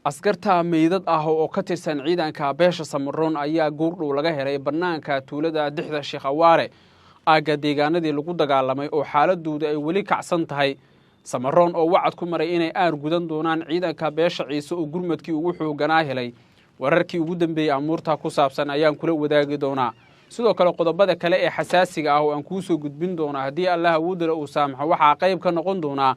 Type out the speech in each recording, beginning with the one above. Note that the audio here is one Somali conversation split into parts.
askarta meydad ah oo ka tirsan ciidanka beesha Samaroon ayaa goordhow laga helay banaanka tuulada Dixda Sheekh Awaare aaga deegaanadii lagu dagaalamay oo xaaladoodu ay weli kacsan tahay. Samaroon oo wacad ku maray inay aar gudan doonaan ciidanka beesha Ciise oo gurmadkii ugu xooganaa helay. wararkii ugu dambeeyay amuurta ku saabsan ayaan kula wadaagi doonaa. sidoo kale qodobada kale ee xasaasiga ah oo aan ku soo gudbin doonaa haddii Allah awoodda uu saamaxo waxa qayb ka noqon doona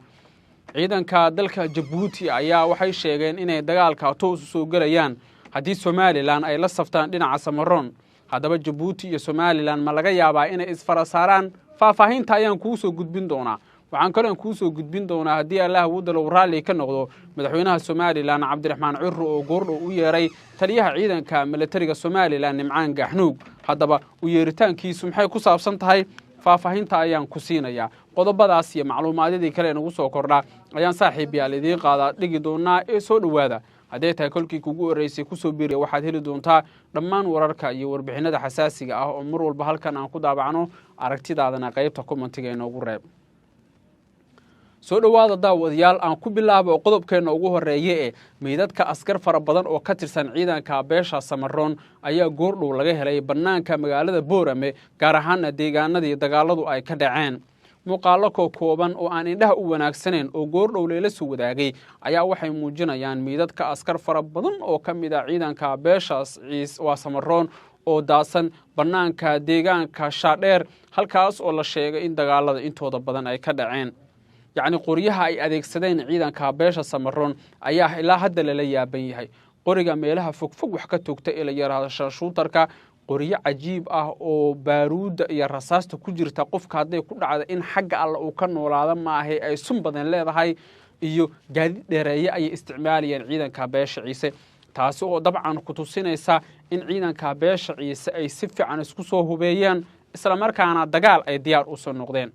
ciidanka dalka Djibouti ayaa waxay sheegeen inay dagaalka toos u soo galayaan haddii Somaliland ay la saftaan dhinaca Samaroon. haddaba Djibouti iyo Somaliland ma laga yaabaa inay isfarasaaraan? faahfaahinta ayaan ku soo gudbin doonaa. waxaan kale ku soo gudbin doonaa haddii Allah awoodda uu raali ka noqdo madaxweynaha Somaliland Cabdiraxmaan Cirro oo goordhow u yeeray taliyaha ciidanka militariga Somaliland Nimcaan Gaxnuug. haddaba u yeeritaankiisu maxay ku saabsan tahay? faahfaahinta ayaan ku siinayaa. qodobadaas iyo macluumaadadii kale nagu soo kordhaa ayaan saaxiibayaal idiin qaadaa dhigi doonaa ee soo dhawaada. haddii tahay kolkii kugu horeysay ku soo biiriya waxaad heli doontaa dhammaan wararka iyo warbixinada xasaasiga ah oo mar walba halkan aan ku daabacno. aragtidaadana qaybta commentiga inoogu reeb. soo dhawaada daawadayaal, aan ku bilaabo qodobkeena ugu horeeya ee meydadka askar fara badan oo ka tirsan ciidanka beesha Samaroon ayaa goordhow laga helay banaanka magaalada Boorame, gaar ahaan deegaanadii dagaaladu ay ka dhaceen. muuqaalo kooban oo aan indhaha u wanaagsaneyn oo goordhow leela soo wadaagay ayaa waxay muujinayaan meydadka askar fara badan oo ka mid ah ciidanka beesha Ciise waa Samaroon oo daasan banaanka deegaanka Shaadheer, halkaas oo la sheegay in dagaalada intooda badan ay ka dhaceen. yacni qoryaha ay adeegsadeen ciidanka beesha Samaroon ayaa ilaa hadda la yaaban yahay. qoriga meelaha fogfog wax ka toogta ee la yiraahdo shootarka, qoryo cajiib ah oo baaruud iyo rasaasta ku jirta qofka haday ku dhacdo in xagga alla uu ka noolaado ma ahay ay sun badan leedahay, iyo gaadiid dheereeye ay isticmaalayeen ciidanka beesha Ciise. taasi oo dabcan ku tusinaysa in ciidanka beesha Ciise ay si fiican isku soo hubeeyeen isla markaana dagaal ay diyaar u soo noqdeen.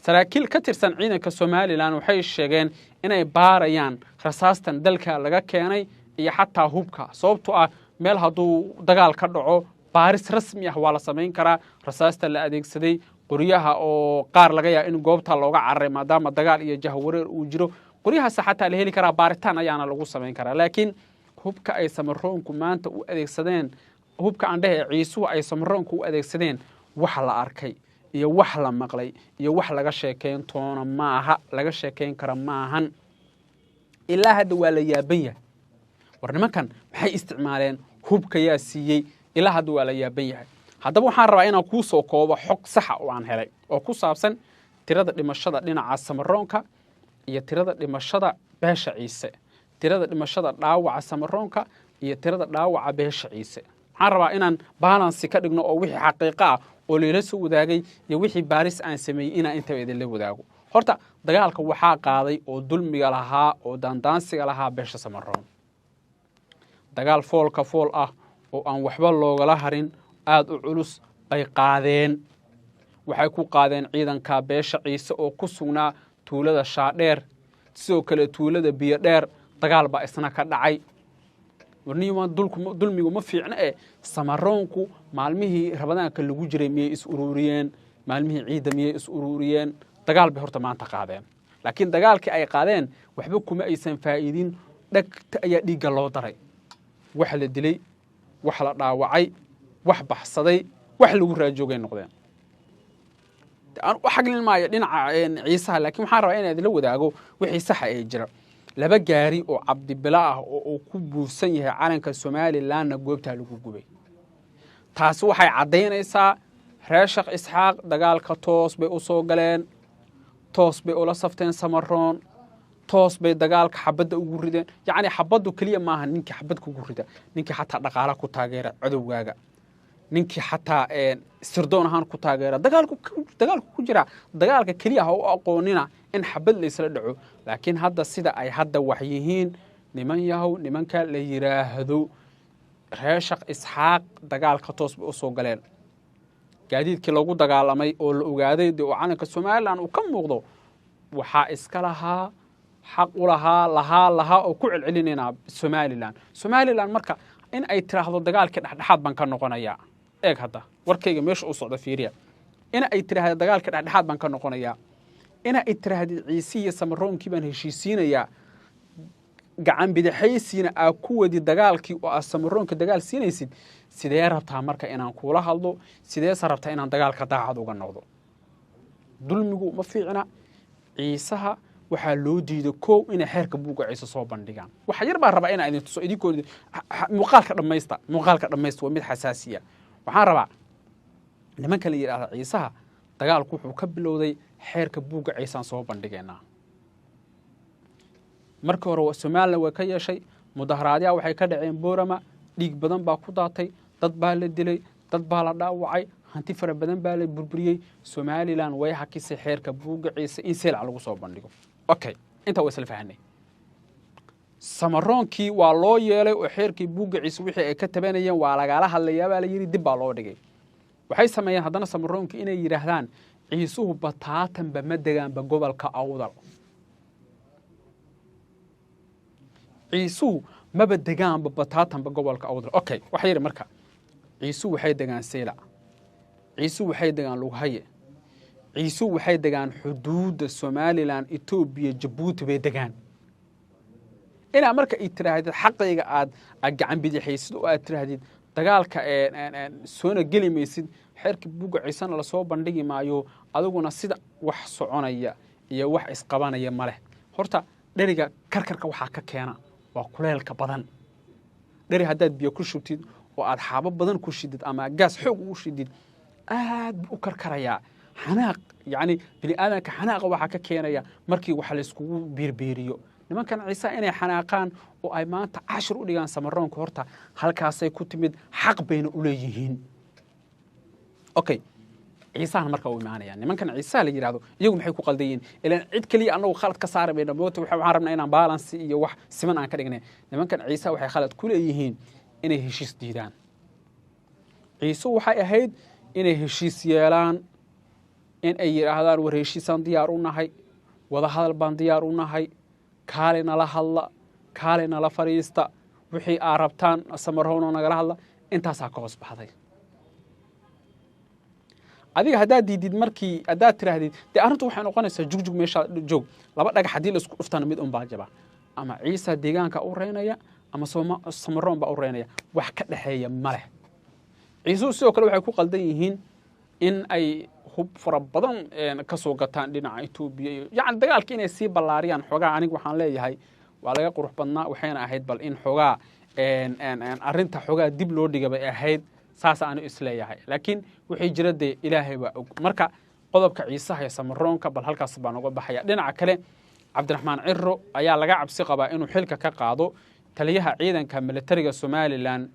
saraakiil ka tirsan ciidanka Somaliland waxay sheegeen inay baarayaan rasaastan dalka laga keenay iyo xataa hubka, sababtoo ah meel hadduu dagaal ka dhaco baaris rasmi ah waa la samayn karaa. rasaasta la adeegsaday, qoryaha oo qaar laga yaabo in goobta looga cararay maadaama dagaal iyo jahwareer uu jiro, qoryahaas xataa la heli karaa, baaritaan ayaana lagu samayn karaa. laakiin hubka ay Samaroonku maanta u adeegsadeen, hubka andhahe Ciisuhu ay Samaroonku u adeegsadeen, wax la arkay iyo wax la maqlay iyo wax laga sheekeyn toona maaha, laga sheekeyn kara maahan. ilaa hadda waa la yaaban yahay. war nimankan maxay isticmaaleen? hubka yaa siiyey? ilaa hadda waa la yaaban yahay. haddaba waxaan rabaa inaan kuu soo koobo xog saxa oo aan helay oo ku saabsan tirada dhimashada dhinaca Samaroonka iyo tirada dhimashada beesha Ciise, tirada dhimashada dhaawaca Samaroonka iyo tirada dhaawaca beesha Ciise. waxaan rabaa inaan balance ka dhigno oo wixii xaqiiqo ah oo leela soo wadaagay iyo wixii baaris aan sameeyay inaan inta idin la wadaago. horta dagaalka waxaa qaaday oo dulmiga lahaa oo daandaansiga lahaa beesha Samaroon. dagaal foolka fool ah oo aan waxba loogala harin, aad u culus ay qaadeen. waxay ku qaadeen ciidanka beesha Ciise oo ku sugnaa tuulada Shaadheer, sidoo kale tuulada Biyo Dheer. dagaal baa isna ka dhacay. warniima dulmigu ma fiicna ee Samaroonku maalmihii Ramadaanka lagu jiray miyay is ururiyeen, maalmihii ciida miyay is ururiyeen. dagaal bay horta maanta qaadeen, laakiin dagaalkii ay qaadeen waxba kuma aysan faa'iidin. dhagta ayaa dhiigga loo daray. wax la dilay, wax la dhaawacay, wax baxsaday, wax lagu raajoogay noqdeen. aan wax xaglin maayo dhinaca Ciise, laakiin waxaan rabaa inaan idin la wadaago wixii sax ah ee jira. laba gaari oo cabdibila ah oo ku buufsan yahay calanka Somaliland goobta lagu gubay. taasi waxay cadeynaysaa reer Sheekh Isxaaq dagaalka toos bay u soo galeen, toos bay ula safteen Samaroon, toos bay dagaalka xabadda ugu rideen. yacni xabaddu kaliya maaha ninkii xabad kugu rida, ninkii xataa dhaqaale ku taageera cadowgaaga, ninkii xataa sirdoon ahaan ku taageera dagaalku ku jira. dagaalka kaliya ha u aqoonina in xabad la isla dhaco. laakiin hadda sida ay hadda wax yihiin, niman yahow nimanka la yiraahdo reer Sheekh Isxaaq dagaalka toos bay u soo galeen. gaadiidkii lagu dagaalamay oo la ogaaday oo calanka Somaliland uu ka muuqdo waxaa iska lahaa xaq u lahaa oo ku celcelinayna Somaliland marka in ay tiraahdo dagaalkii dhexdhexaad baan ka noqonayaa. eeg hadda warkayga meesha u socda fiiriya. in ay tiraahdo dagaalkii dhexdhexaad baan ka noqonayaa, in ay tiraahdo Ciise iyo Samaroonkii baan heshiisiinayaa. gacan bidixaysiina aa ku wadi dagaalkii oo aad samaroonka dagaal siinaysid sidee rabtaa marka inaan kuula hadlo sideese rabtaa inaan dagaalka daacad uga noqdo dulmigu ma fiicna ciisaha waxaa loo diiday koow inay xeerka buugga ciise soo bandhigaan waxa yar baa rabaa inaan idin tuso idinkooda muuqaalka dhammaysta waa mid xasaasiya waxaan rabaa nimanka la yidhaahda ciisaha dagaalku wuxuu ka bilowday xeerka buugga ciisaan soo bandhigaynaa markii hore Soomaaliland way ka yeeshay mudaharaadyo waxay ka dhaceen Boorama dhiig badan baa ku daatay dad baa la dilay dad baa la dhaawacay hanti fara badan baa la burburiyay Soomaaliland way hakisay xeerka buugga ciise in seel lagu soo bandhigo okay inta way isla fahanay samaroonkii waa loo yeelay oo xeerkii buugga ciise wixii ay ka tabanayeen waa lagala hadlayaa baa la yiri dib baa loo dhigay waxay sameeyeen haddana samaroonkii inay yiraahdaan ciisuhu bataatan ba ma degaanba gobolka Awdal ciisuhu maba degaanba bataatanba gobolka Awdal okay waxa yiri marka ciisuhu waxay degaan Seela ciisuhu waxay degaan Lughaye ciisuhu waxay degaan xuduudda Soomaaliland Itoobiya Djibouti bay degaan ina marka ay tiraahdo xaqayga aad gacan bidixaysid oo aad tiraahdo dagaalka soona gelimaysid xeerka buugga ciisana la soo bandhigi maayo adiguna sida wax soconaya iyo wax isqabanaya male horta dheriga karkarka waxa ka keena waa kuleelka badan dheri hadaad biyo ku shubtid oo aad xaabo badan ku shidid ama gaas xoog u shidid aad u karkaraya xanaaq yani bini aadanka xanaaqa waxa ka keenaya markii wax la isku biirbiiriyo nimankan ciisa inay xanaaqaan oo ay maanta 10 u dhigaan samaroonka horta halkaasay ku timid xaq bayna u leeyihiin okay ciisaan marka uu imaanayaan nimankan ciisa la yiraahdo iyagu maxay ku qaldayeen ilaa cid kaliya anagu khalad ka saarayna moota waxaan rabnaa inaan balance iyo wax siman aan ka dhignay nimankan ciisa waxay khalad ku leeyihiin inay heshiis diidaan ciisu waxay ahayd inay heshiis yeelaan in ay yiraahdaan war heshiisan diyaar u nahay wada hadal baan diyaar u nahay kaalina la hadla kaalina la fariista wixii aad rabtaan samaroono nagala hadla intaas ka hoos baxday adiga hadaad diidid markii hadaad tiraahdid de arintu waxay noqonaysaa jugjug meesha joog laba dhagax hadii la isku dhuftana mid baa jaba ama ciisa deegaanka u reynaya ama samaroon baa u reynaya wax ka dhaxeeya male ciisu sidoo kale waxay ku qaldan yihiin in ay hub fara badan ka soo gataan dhinaca Itoobiya yaani dagaalka inay si ballaariyaan xogaa anigu waxaan leeyahay waa laga qurux badnaa waxayna ahayd bal in xogaa arinta xogaa dib loo dhigay ahayd saas aan isleeyahay laakiin wixii jirade Ilaahay baa og marka qodobka ciisaha iyo samaroonka bal halkaas baan uga baxaya dhinaca kale Cabdiraxmaan Cirro ayaa laga cabsi qabaa inuu xilka ka qaado taliyaha ciidanka militariga Soomaaliland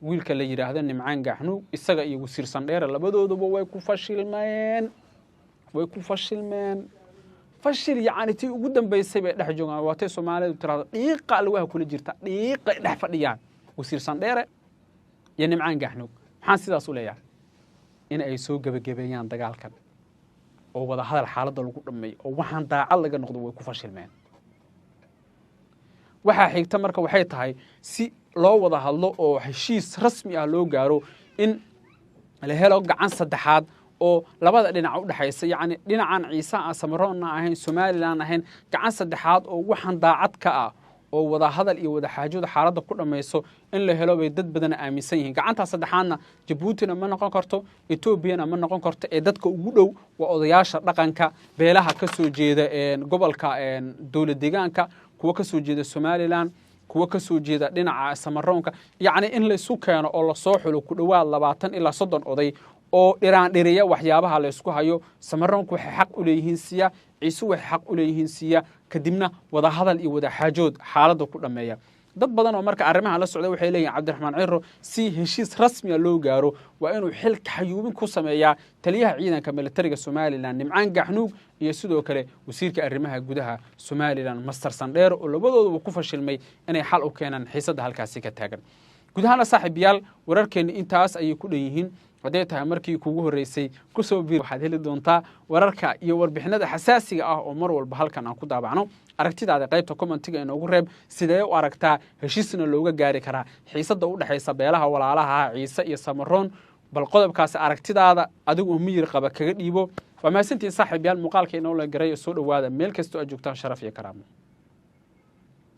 wiilka la yiraahdo Nimcaan Gaxnuug isaga iyo wasiir Sandheere labadooduba way ku fashilmeen fashil yaani tii ugu dambeysay bay dhex joogaan waatay Soomaalidu tiraado dhiiqa alwaha kula jirta dhiiqa dhex fadhiyaan wasiir Sandheere iyo Nimcaan Gaxnuug maxaan sidaas u leeyahay in ay soo gabagabeeyaan dagaalkan oo wada hadal xaaladda lagu dhameeyo oo waxaan daacad laga noqdo way ku fashilmeen waxa xigta marka waxay tahay si loo wada hadlo oo heshiis rasmi ah loo gaaro in la helo gacan saddexaad oo labada dhinac u dhaxaysa yaani dhinacan ciisa samaroon ahayn Soomaaliland ahayn gacan saddexaad oo waxaan daacad ka ah oo wada hadal iyo wada xaajood xaaladda ku dhameeyso in la helo bay dad badan aaminsan yihiin gacanta saddexaadna Djibouti ma noqon karto Ethiopia ma noqon karto ee dadka ugu dhow waa odayaasha dhaqanka beelaha ka soo jeeda gobolka dawlad deegaanka kuwa ka soo jeeda Soomaaliland kuwa ka soo jeeda dhinaca samaroonka yaani in la isu keeno oo la soo xulo ku dhawaad 20 ilaa 30 oday oo dhiraan dhiriya waxyaabaha la isku hayo samaroonku waxay xaq u leeyihiin siya ciisu waxay xaq u leeyihiin siya kadibna wada hadal iyo wada xaajood xaaladda ku dhameeya dad badan oo marka arrimaha la socda waxay leeyihiin Cabdiraxmaan Cirro si heshiis rasmi ah loo gaaro waa inuu xilka xayuubin ku sameeyaa taliyaha ciidanka militariga Soomaaliland Nimcaan Gaxnuug iyo sidoo kale wasiirka arrimaha gudaha Soomaaliland Master Sandheere oo labadooduba ku fashilmay inay xal u keenaan xiisadda halkaas ka taagan gudaha saaxiibayaal wararkeena intaas ay ku dhan haday tahay markii kuugu horeysay ku soo biir waxaad heli doontaa wararka iyo warbixinada xasaasiga ah oo mar walba halkan aan ku daabacno aragtidaada qaybta commentiga inoogu reeb sidee u aragtaa heshiisna looga gaari karaa xiisadda u dhaxaysa beelaha walaalaha Ciise iyo Samaroon bal qodobkaas aragtidaada adigu miyir qaba kaga dhiibo waa maasantii saaxiibayaal muuqaalka inoo la garay soo dhawaada meel kasta oo joogtaan sharaf iyo karaamo